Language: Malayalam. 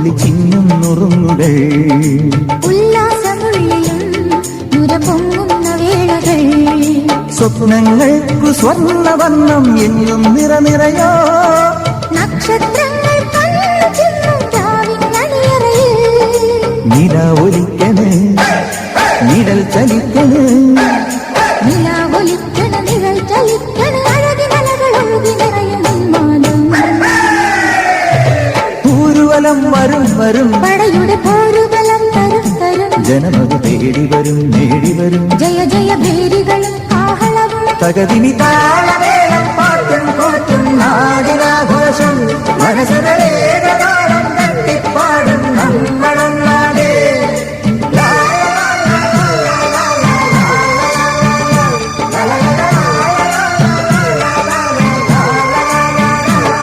ഒളിച്ചിന്നും നുറുങ്ങുകൾ ഉല്ലാസമുള്ളിലും നുരപൊങ്ങുന്ന വേളകൾ സ്വപ്നങ്ങൾക്കു സ്വർണ്ണവർണ്ണം എന്നും നിറനിറയോ നക്ഷത്രങ്ങൾ നില ഒലിക്കണ് നിഴൽ ചലിക്കണ് നിഴൽ ചലിക്കണ് അഴകിനലകളൊഴുകി നിറയും ഊരുവലം വരും വരും പടയുടെ പോരുബലം തരും തരും ജനമത് തേടി വരും നേടി വരും ജയ ജയ ഭേരികളും കാഹളവും തകതിനി താളമേളം പാട്ടും കൂട്ടും നാടിന